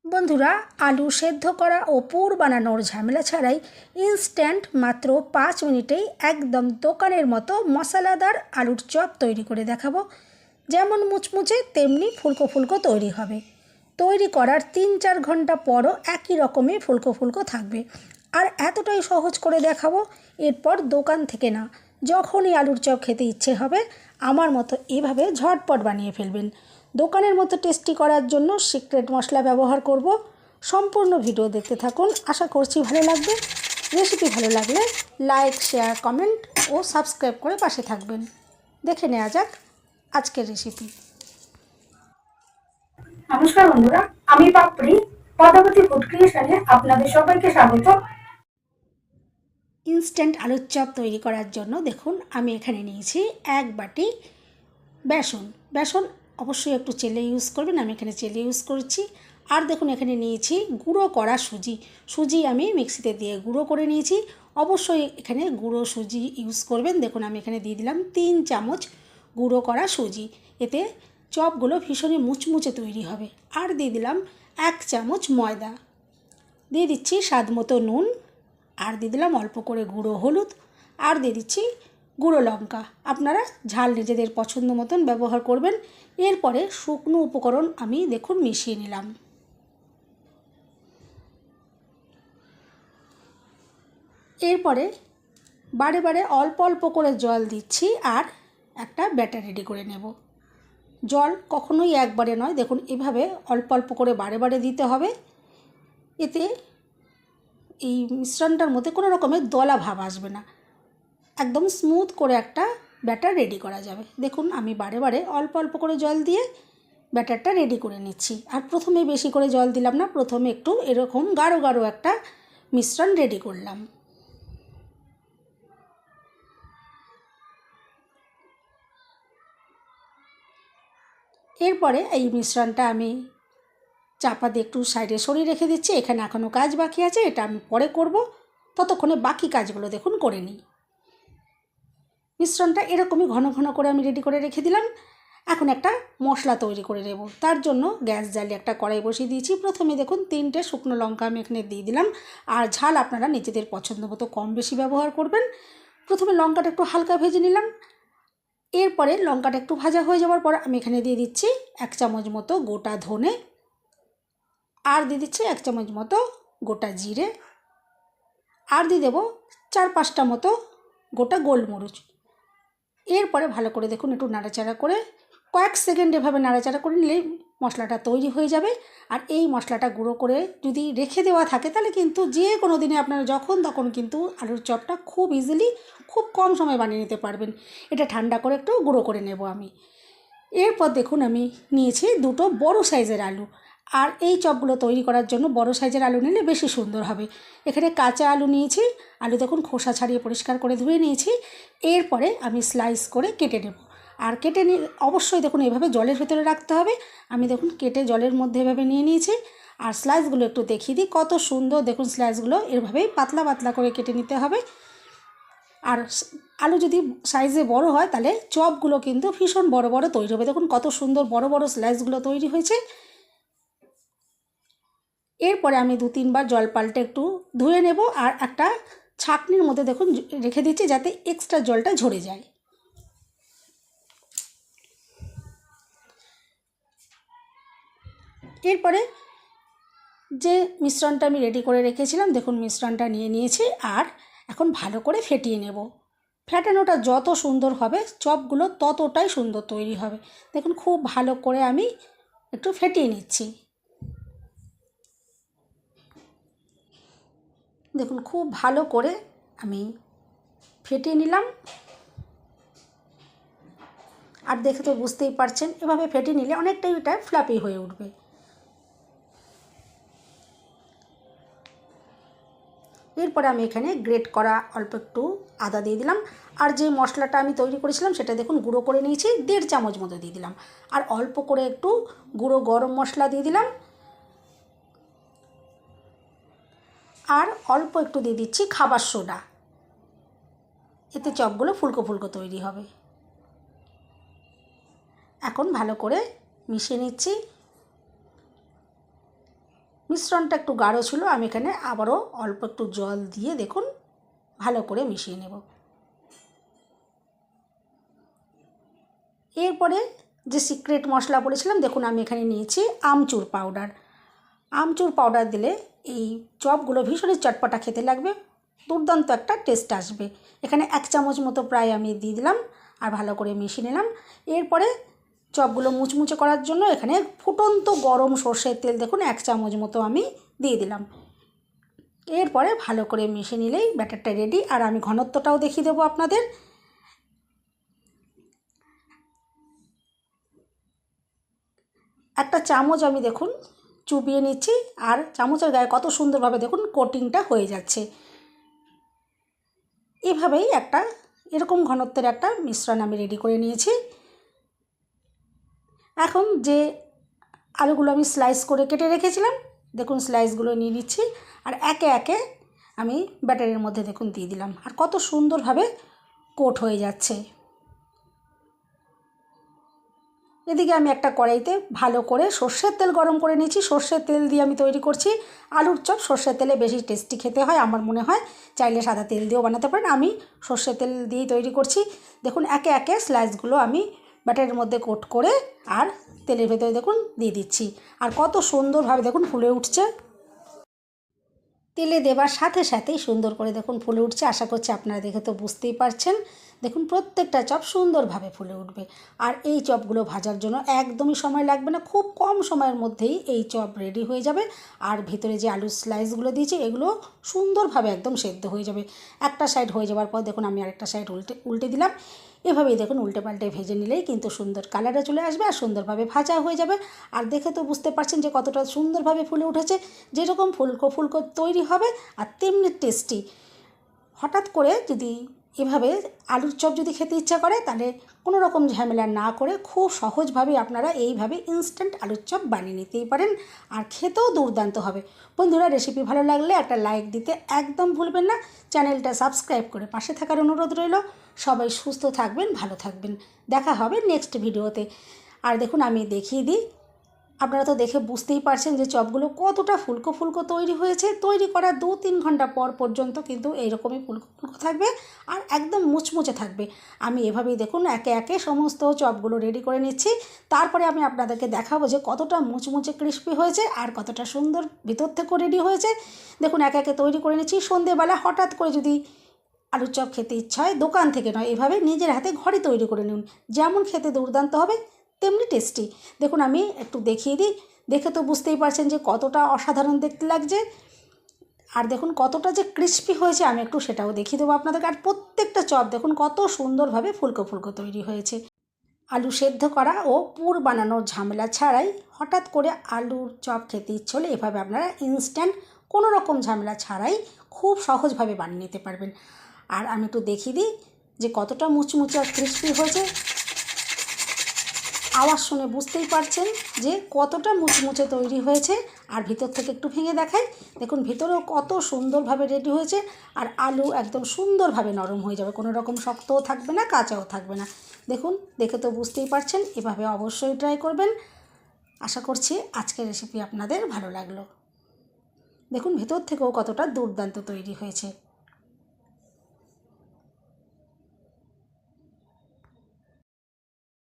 বন্ধুরা, আলু সেদ্ধ করা ও পুর বানানোর ঝামেলা ছাড়াই ইনস্ট্যান্ট মাত্র 5 মিনিটেই একদম দোকানের মতো মশলাদার আলুর চপ তৈরি করে দেখাবো। যেমন মুচমুচে তেমনি ফুলকো ফুলকো তৈরি হবে। তৈরি করার 3-4 ঘন্টা পরও একই রকমই ফুলকো ফুলকো থাকবে। আর এতটাই সহজ করে দেখাবো, এরপর দোকান থেকে না, যখনই আলুর চপ খেতে ইচ্ছে হবে আমার মতো এভাবে ঝটপট বানিয়ে ফেলবেন। দোকানের মতো টেস্টি করার জন্য সিক্রেট মশলা ব্যবহার করব। সম্পূর্ণ ভিডিও দেখতে থাকুন, আশা করছি ভালো লাগবে। রেসিপি ভালো লাগলে লাইক, শেয়ার, কমেন্ট ও সাবস্ক্রাইব করে পাশে থাকবেন। দেখে নেওয়া যাক আজকের রেসিপি। নমস্কার বন্ধুরা, আমি পাপড়ি পদ্মাবতী ফুড ক্রিয়েশনে আপনাদের সবাইকে স্বাগত। ইনস্ট্যান্ট আলুর চপ তৈরি করার জন্য দেখুন আমি এখানে নিয়েছি 1 বাটি বেসন অবশ্যই একটু চেলে ইউজ করবেন, আমি এখানে চেলে ইউজ করছি। আর দেখুন এখানে নিয়েছি গুঁড়ো করা সুজি আমি মিক্সিতে দিয়ে গুঁড়ো করে নিয়েছি। অবশ্যই এখানে গুঁড়ো সুজি ইউজ করবেন। দেখুন আমি এখানে দিয়ে দিলাম 3 চামচ গুঁড়ো করা সুজি, এতে চপগুলো ভীষণই মুচমুচে তৈরি হবে। আর দিয়ে দিলাম 1 চামচ ময়দা, দিয়ে দিচ্ছি স্বাদ মতো নুন, আর দিয়ে দিলাম অল্প করে গুঁড়ো হলুদ, আর দিয়ে দিচ্ছি গুঁড়ো লঙ্কা। আপনারা ঝাল নিজেদের পছন্দ মতন ব্যবহার করবেন। এরপরে শুকনো উপকরণ আমি দেখুন মিশিয়ে নিলাম। এরপরে বারে বারে অল্প অল্প করে জল দিচ্ছি আর একটা ব্যাটার রেডি করে নেব। জল কখনোই একবারে নয়, দেখুন এভাবে অল্প অল্প করে বারে বারে দিতে হবে। এতে এই মিশ্রণটার মধ্যে কোনো রকমের দলা ভাব আসবে না, একদম স্মুথ করে একটা ব্যাটার রেডি করা যাবে। দেখুন আমি বারে বারে অল্প অল্প করে জল দিয়ে ব্যাটারটা রেডি করে নিচ্ছি। আর প্রথমে বেশি করে জল দিলাম না, প্রথমে একটু এরকম গাঢ় গাঢ় একটা মিশ্রণ রেডি করলাম। এরপরে এই মিশ্রণটা আমি চাপা দিয়ে একটু সাইডে সরিয়ে রেখে দিচ্ছি। এখানে এখনও কাজ বাকি আছে, এটা আমি পরে করব। ততক্ষণে বাকি কাজগুলো দেখুন করে নিই। মিশ্রণটা এরকমই ঘন ঘন করে আমি রেডি করে রেখে দিলাম। এখন একটা মশলা তৈরি করে নেব। তার জন্য গ্যাস জ্বালিয়ে একটা কড়াই বসিয়ে দিয়েছি। প্রথমে দেখুন 3টে শুকনো লঙ্কা আমি এখানে দিয়ে দিলাম। আর ঝাল আপনারা নিজেদের পছন্দ মতো কম বেশি ব্যবহার করবেন। প্রথমে লঙ্কাটা একটু হালকা ভেজে নিলাম। এরপরে লঙ্কাটা একটু ভাজা হয়ে যাওয়ার পর আমি এখানে দিয়ে দিচ্ছি 1 চামচ মতো গোটা ধনে, আর দিয়ে দিচ্ছি 1 চামচ মতো গোটা জিরে, আর দিয়ে দেবো 4-5টা মতো গোটা গোলমরিচ। এরপরে ভালো করে দেখুন একটু নাড়াচাড়া করে কয়েক সেকেন্ড এভাবে নাড়াচাড়া করে নিলেই মশলাটা তৈরি হয়ে যাবে। আর এই মশলাটা গুঁড়ো করে যদি রেখে দেওয়া থাকে তাহলে কিন্তু যে কোনো দিনে আপনারা যখন তখন কিন্তু আলুর চপটা খুব ইজিলি খুব কম সময় বানিয়ে নিতে পারবেন। এটা ঠান্ডা করে একটু গুঁড়ো করে নেব আমি। এরপর দেখুন আমি নিয়েছি 2টো বড় সাইজের আলু। আর এই চপগুলো তৈরি করার জন্য বড় সাইজের আলু নিলে বেশি সুন্দর হবে। এখানে কাঁচা আলু নিয়েছি, আলু দেখুন খোসা ছাড়িয়ে পরিষ্কার করে ধুয়ে নিয়েছি। এরপরে আমি স্লাইস করে কেটে নেব। আর কেটে নিয়ে অবশ্যই দেখুন এভাবে জলের ভেতরে রাখতে হবে। আমি দেখুন কেটে জলের মধ্যে এভাবে নিয়ে নিয়েছি। আর স্লাইসগুলো একটু দেখিয়ে দিই, কত সুন্দর দেখুন স্লাইসগুলো এভাবেই পাতলা পাতলা করে কেটে নিতে হবে। আর আলু যদি সাইজে বড় হয় তাহলে চপগুলো কিন্তু ভীষণ বড় বড় তৈরি হবে। দেখুন কত সুন্দর বড় বড় স্লাইসগুলো তৈরি হয়েছে। এরপরে আমি 2-3 বার জল পাল্টে একটু ধুয়ে নেব। আর একটা ছাঁকনির মধ্যে দেখুন রেখে দিচ্ছি যাতে এক্সট্রা জলটা ঝরে যায়। এরপরে যে মিশ্রণটা আমি রেডি করে রেখেছিলাম দেখুন মিশ্রণটা নিয়ে নিয়েছি। আর এখন ভালো করে ফেটিয়ে নেব। ফেটানোটা যত সুন্দর হবে চপগুলো ততটাই সুন্দর তৈরি হবে। দেখুন খুব ভালো করে আমি একটু ফেটিয়ে নিচ্ছি। দেখুন খুব ভালো করে আমি ফেটিয়ে নিলাম। আর দেখে তো বুঝতেই পারছেন এভাবে ফেটিয়ে নিলে অনেকটাই এটা ফ্লাপি হয়ে উঠবে। এরপরে আমি এখানে গ্রেট করা অল্প একটু আদা দিয়ে দিলাম। আর যে মশলাটা আমি তৈরি করেছিলাম সেটা দেখুন গুঁড়ো করে নিয়েছি, 1.5 চামচ মতো দিয়ে দিলাম। আর অল্প করে একটু গুঁড়ো গরম মশলা দিয়ে দিলাম। আর অল্প একটু দিয়ে দিচ্ছি খাবার সোডা, এতে চপগুলো ফুলকো ফুলকো তৈরি হবে। এখন ভালো করে মিশিয়ে নিচ্ছি। মিশ্রণটা একটু গাঢ় ছিল, আমি এখানে আবারও অল্প একটু জল দিয়ে দেখুন ভালো করে মিশিয়ে নেব। এরপরে যে সিক্রেট মশলা বলেছিলাম, দেখুন আমি এখানে নিয়েছি আমচুর পাউডার। আমচুর পাউডার দিলে এই চপগুলো ভীষণই চটপটা খেতে লাগবে, দুর্দান্ত একটা টেস্ট আসবে। এখানে 1 চামচ মতো প্রায় আমি দিয়ে দিলাম আর ভালো করে মিশিয়ে নিলাম। এরপরে চপগুলো মুচমুচে করার জন্য এখানে ফুটন্ত গরম সর্ষের তেল দেখুন 1 চামচ মতো আমি দিয়ে দিলাম। এরপরে ভালো করে মিশিয়ে নিলেই ব্যাটারটা রেডি। আর আমি ঘনত্বটাও দেখিয়ে দেবো আপনাদের। একটা চামচ আমি দেখুন চুবিয়ে নিচ্ছি, আর চামচের গায়ে কত সুন্দরভাবে দেখুন কোটিংটা হয়ে যাচ্ছে। এভাবেই এরকম ঘনত্বের একটা মিশ্রণ আমি রেডি করে নিয়েছি। এখন যে আলুগুলো আমি স্লাইস করে কেটে রেখেছিলাম, দেখুন স্লাইসগুলো নিয়ে নিচ্ছি আর একে একে আমি ব্যাটারের মধ্যে দেখুন দিয়ে দিলাম, আর কত সুন্দরভাবে কোট হয়ে যাচ্ছে। এদিকে আমি একটা কড়াইতে ভালো করে সর্ষের তেল গরম করে নিয়েছি। সর্ষের তেল দিয়ে আমি তৈরি করছি আলুর চপ। সর্ষের তেলে বেশি টেস্টি খেতে হয় আমার মনে হয়, চাইলে সাদা তেল দিয়েও বানাতে পারেন। আমি সর্ষের তেল দিয়েই তৈরি করছি। দেখুন একে একে স্লাইসগুলো আমি ব্যাটারের মধ্যে কোট করে আর তেলের ভেতরে দেখুন দিয়ে দিচ্ছি, আর কত সুন্দরভাবে দেখুন ফুলে উঠছে। তেলে দেবার সাথে সাথেই সুন্দর করে দেখুন ফুলে উঠছে। আশা করছি আপনারা দেখে তো বুঝতেই পারছেন। দেখুন প্রত্যেকটা চপ সুন্দরভাবে ফুলে উঠবে। আর এই চপগুলো ভাজার জন্য একদমই সময় লাগবে না, খুব কম সময়ের মধ্যেই এই চপ রেডি হয়ে যাবে। আর ভিতরে যে আলুর স্লাইসগুলো দিয়েছি এগুলো সুন্দরভাবে একদম সেদ্ধ হয়ে যাবে। একটা সাইড হয়ে যাওয়ার পর দেখুন আমি আরেকটা সাইড উল্টে দিলাম। এভাবেই দেখুন উল্টে পাল্টে ভেজে নিলেই কিন্তু সুন্দর কালারে চলে আসবে আর সুন্দরভাবে ভাজা হয়ে যাবে। আর দেখে তো বুঝতে পারছেন যে কতটা সুন্দরভাবে ফুলে উঠেছে। যেরকম ফুলকো ফুলকো তৈরি হবে আর তেমনি টেস্টি। হঠাৎ করে যদি এভাবে আলুর চপ যদি খেতে ইচ্ছা করে, তাহলে কোনো রকম ঝামেলা না করে খুব সহজভাবে আপনারা এইভাবে ইনস্ট্যান্ট আলুর চপ বানিয়ে নিতেই পারেন, আর খেতেও দুর্দান্ত হবে। বন্ধুরা, রেসিপি ভালো লাগলে একটা লাইক দিতে একদম ভুলবেন না। চ্যানেলটা সাবস্ক্রাইব করে পাশে থাকার অনুরোধ রইল। সবাই সুস্থ থাকবেন, ভালো থাকবেন। দেখা হবে নেক্সট ভিডিওতে। আর দেখুন আমি দেখিয়ে দিই, আপনারা তো দেখে বুঝতেই পারছেন যে চপগুলো কতটা ফুলকো ফুলকো তৈরি হয়েছে। তৈরি করার 2-3 ঘন্টা পর পর্যন্ত কিন্তু এইরকমই ফুলকো ফুলকো থাকবে আর একদম মুচমুচে থাকবে। আমি এভাবেই দেখুন একে একে সমস্ত চপগুলো রেডি করে নিচ্ছি। তারপরে আমি আপনাদেরকে দেখাবো যে কতটা মুচমুচে ক্রিস্পি হয়েছে আর কতটা সুন্দর ভিতর থেকেও রেডি হয়েছে। দেখুন একে একে তৈরি করে নিচ্ছি। সন্ধেবেলা হঠাৎ করে যদি আলুর চপ খেতে ইচ্ছা হয়, দোকান থেকে নয়, এভাবে নিজের হাতে ঘরে তৈরি করে নিন। যেমন খেতে দুর্দান্ত হবে তেমনি টেস্টি। দেখুন আমি একটু দেখিয়ে দিই, দেখে তো বুঝতেই পারছেন যে কতটা অসাধারণ দেখতে লাগছে। আর দেখুন কতটা যে ক্রিস্পি হয়েছে, আমি একটু সেটাও দেখিয়ে দেবো আপনাদেরকে। আর প্রত্যেকটা চপ দেখুন কত সুন্দরভাবে ফুলকো ফুলকো তৈরি হয়েছে। আলু সেদ্ধ করা ও পুর বানানোর ঝামেলা ছাড়াই হঠাৎ করে আলুর চপ খেতে ইচ্ছে হলে এভাবে আপনারা ইনস্ট্যান্ট কোনো রকম ঝামেলা ছাড়াই খুব সহজভাবে বানিয়ে নিতে পারবেন। আর আমি একটু দেখিয়ে দিই যে কতটা মুচমুচে আর ক্রিস্পি হয়েছে। আওয়াজ শুনে বুঝতেই পারছেন যে কতটা মুচমুচে তৈরি হয়েছে। আর ভিতর থেকে একটু ভেঙে দেখাই, দেখুন ভিতরেও কত সুন্দরভাবে রেডি হয়েছে। আর আলু একদম সুন্দরভাবে নরম হয়ে যাবে, কোনো রকম শক্তও থাকবে না, কাঁচাও থাকবে না। দেখুন দেখে তো বুঝতেই পারছেন, এভাবে অবশ্যই ট্রাই করবেন। আশা করছি আজকের রেসিপি আপনাদের ভালো লাগলো। দেখুন ভেতর থেকেও কতটা দুর্দান্ত তৈরি হয়েছে।